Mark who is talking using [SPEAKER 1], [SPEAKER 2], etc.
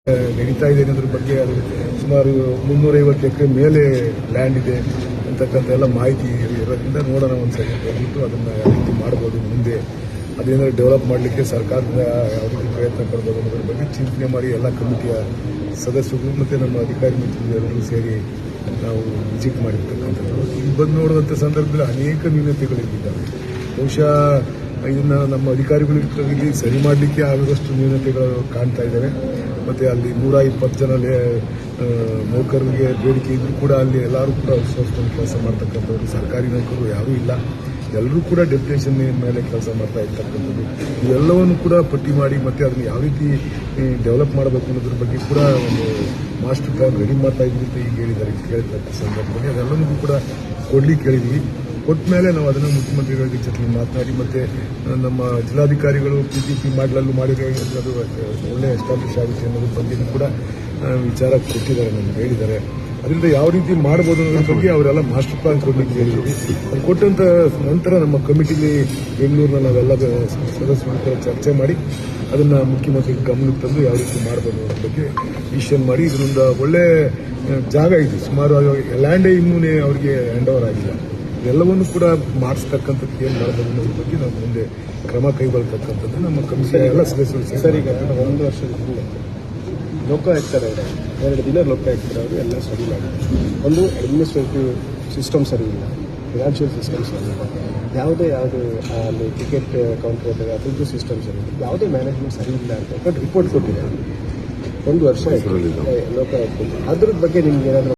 [SPEAKER 1] ನಡೀತಾ ಇದೆ ಅನ್ನೋದ್ರ ಬಗ್ಗೆ ಅದು ಸುಮಾರು 350 ಎಕರೆ ಮೇಲೆ ಲ್ಯಾಂಡ್ ಇದೆ ಅಂತಕ್ಕಂಥ ಎಲ್ಲ ಮಾಹಿತಿ ಇರೋದ್ರಿಂದ ನೋಡೋಣ ಒಂದ್ಸರಿ ಬಂದ್ಬಿಟ್ಟು ಅದನ್ನ ಯಾವ ರೀತಿ ಮಾಡ್ಬೋದು ಮುಂದೆ ಅದೇನಾದ್ರು ಡೆವಲಪ್ ಮಾಡಲಿಕ್ಕೆ ಸರ್ಕಾರದಿಂದ ಯಾವ ರೀತಿ ಪ್ರಯತ್ನ ಪಡ್ಬೋದು ಅನ್ನೋದ್ರ ಬಗ್ಗೆ ಚಿಂತನೆ ಮಾಡಿ ಎಲ್ಲ ಕಮಿಟಿಯ ಸದಸ್ಯರು ಮತ್ತು ನಮ್ಮ ಅಧಿಕಾರಿ ಮಿತ್ರರು ಎಲ್ಲರೂ ಸೇರಿ ನಾವು ವಿಸಿಟ್ ಮಾಡಿರ್ತಕ್ಕಂಥದ್ದು. ಇಲ್ಲಿ ಬಂದು ನೋಡುವಂಥ ಸಂದರ್ಭದಲ್ಲಿ ಅನೇಕ ನ್ಯೂನತೆಗಳಿದ್ದಾವೆ. ಬಹುಶಃ ಇದನ್ನು ನಮ್ಮ ಅಧಿಕಾರಿಗಳಿಗೆ ಸರಿ ಮಾಡಲಿಕ್ಕೆ ಆಗುವಷ್ಟು ನ್ಯೂನತೆಗಳು ಕಾಣ್ತಾ ಇದ್ದಾವೆ. ಮತ್ತು ಅಲ್ಲಿ 120 ಜನ ನೌಕರರಿಗೆ ಬೇಡಿಕೆ ಇದ್ರೂ ಕೂಡ ಅಲ್ಲಿ ಎಲ್ಲರೂ ಕೂಡ ಔಟ್ಸೋರ್ಸ್ಮೆಂಟ್ ಕೆಲಸ ಮಾಡ್ತಕ್ಕಂಥವ್ರು, ಸರ್ಕಾರಿ ನೌಕರರು ಯಾರೂ ಇಲ್ಲ, ಎಲ್ಲರೂ ಕೂಡ ಡೆಪ್ಯುಟೇಷನ್ ಮೇಲೆ ಕೆಲಸ ಮಾಡ್ತಾ ಇರ್ತಕ್ಕಂಥದ್ದು. ಇವೆಲ್ಲವನ್ನು ಕೂಡ ಪಟ್ಟಿ ಮಾಡಿ ಮತ್ತು ಅದನ್ನು ಯಾವ ರೀತಿ ಡೆವಲಪ್ ಮಾಡಬೇಕು ಅನ್ನೋದ್ರ ಬಗ್ಗೆ ಕೂಡ ಒಂದು ಮಾಸ್ಟರ್ ಪ್ಲಾನ್ ರೆಡಿ ಮಾಡ್ತಾ ಇದ್ವಿ ಅಂತ ಈಗ ಹೇಳಿದ್ದಾರೆ. ಕೇಳಿದಂಥ ಸಂದರ್ಭದಲ್ಲಿ ಅದೆಲ್ಲವನ್ನೂ ಕೂಡ ಕೊಡ್ಲಿಕ್ಕೆ ಹೇಳಿದ್ವಿ. ಕೊಟ್ಟ ಮೇಲೆ ನಾವು ಅದನ್ನು ಮುಖ್ಯಮಂತ್ರಿಗಳ ಜೊತೆ ಮಾತನಾಡಿ ಮತ್ತು ನಮ್ಮ ಜಿಲ್ಲಾಧಿಕಾರಿಗಳು PPP ಮಾಡಲಲ್ಲೂ ಮಾಡಿರೋ ಅದು ಒಳ್ಳೆ ಎಸ್ಟಾಬ್ಲಿಷ್ ಆಗುತ್ತೆ ಅನ್ನೋದ್ರ ಬಗ್ಗೆ ಕೂಡ ವಿಚಾರ ಕೊಟ್ಟಿದ್ದಾರೆ, ನಮ್ಗೆ ಹೇಳಿದ್ದಾರೆ. ಅದರಿಂದ ಯಾವ ರೀತಿ ಮಾಡ್ಬೋದು ಅನ್ನೋದ್ರ ಬಗ್ಗೆ ಅವರೆಲ್ಲ ಮಾಸ್ಟರ್ ಪ್ಲಾನ್ ಕೊಡ್ಲಿಕ್ಕೆ ಹೇಳಿದ್ವಿ. ಅದು ಕೊಟ್ಟಂತ ನಂತರ ನಮ್ಮ ಕಮಿಟಿಲಿ ಬೆಂಗಳೂರಿನ ನಾವೆಲ್ಲ ಸದಸ್ಯರ ಚರ್ಚೆ ಮಾಡಿ ಅದನ್ನು ಮುಖ್ಯಮಂತ್ರಿ ಗಮನಕ್ಕೆ ತಂದು ಯಾವ ರೀತಿ ಮಾಡ್ಬೋದು ಅನ್ನೋದ್ರ ಬಗ್ಗೆ ಡಿಸಿಷನ್ ಮಾಡಿ ಇದರಿಂದ ಒಳ್ಳೆ ಜಾಗ ಇದೆ. ಸುಮಾರು ಲ್ಯಾಂಡೇ ಇನ್ನೂ ಅವರಿಗೆ ಹ್ಯಾಂಡ್ ಓವರ್ ಆಗಿಲ್ಲ. ಎಲ್ಲವನ್ನೂ ಕೂಡ ಮಾಡಿಸ್ತಕ್ಕಂಥದ್ದು ಏನು ಮಾಡ್ಬೋದು ಅನ್ನೋದ್ರ ಬಗ್ಗೆ ನಾವು ಮುಂದೆ ಕ್ರಮ ಕೈಗೊಳ್ಳತಕ್ಕಂಥದ್ದು ನಮ್ಮ ಕಮಿಟಿಯ ಎಲ್ಲ ಸದಸ್ಯರು.
[SPEAKER 2] ಸರ್, ಈಗ 1 ವರ್ಷದ ಹಿಂದೆ ಲೋಕಾಯುಕ್ತರು 2 ದಿನ ಲೋಕಾಯುಕ್ತರವರು ಎಲ್ಲ ಸರಿ ಮಾಡಿದ್ರು. ಒಂದು ಅಡ್ಮಿನಿಸ್ಟ್ರೇಟಿವ್ ಸಿಸ್ಟಮ್ ಸರಿ ಇಲ್ಲ, ಫಿನಾನ್ಷಿಯಲ್ ಸಿಸ್ಟಮ್ ಸರಿ ಇಲ್ಲ, ಯಾವುದೇ ಅಲ್ಲಿ ಟಿಕೆಟ್ ಕೌಂಟರ್ ಅದರದ್ದು ಸಿಸ್ಟಮ್ ಸರಿ ಇಲ್ಲ, ಯಾವುದೇ ಮ್ಯಾನೇಜ್ಮೆಂಟ್ ಸರಿ ಇಲ್ಲ ಅಂತ ರಿಪೋರ್ಟ್ ಕೊಟ್ಟಿದ್ದಾರೆ. 1 ವರ್ಷ ಆಯಿತು ಲೋಕಾಯುಕ್ತ. ಅದ್ರ ಬಗ್ಗೆ ನಿಮ್ಗೆ ಏನಾದರೂ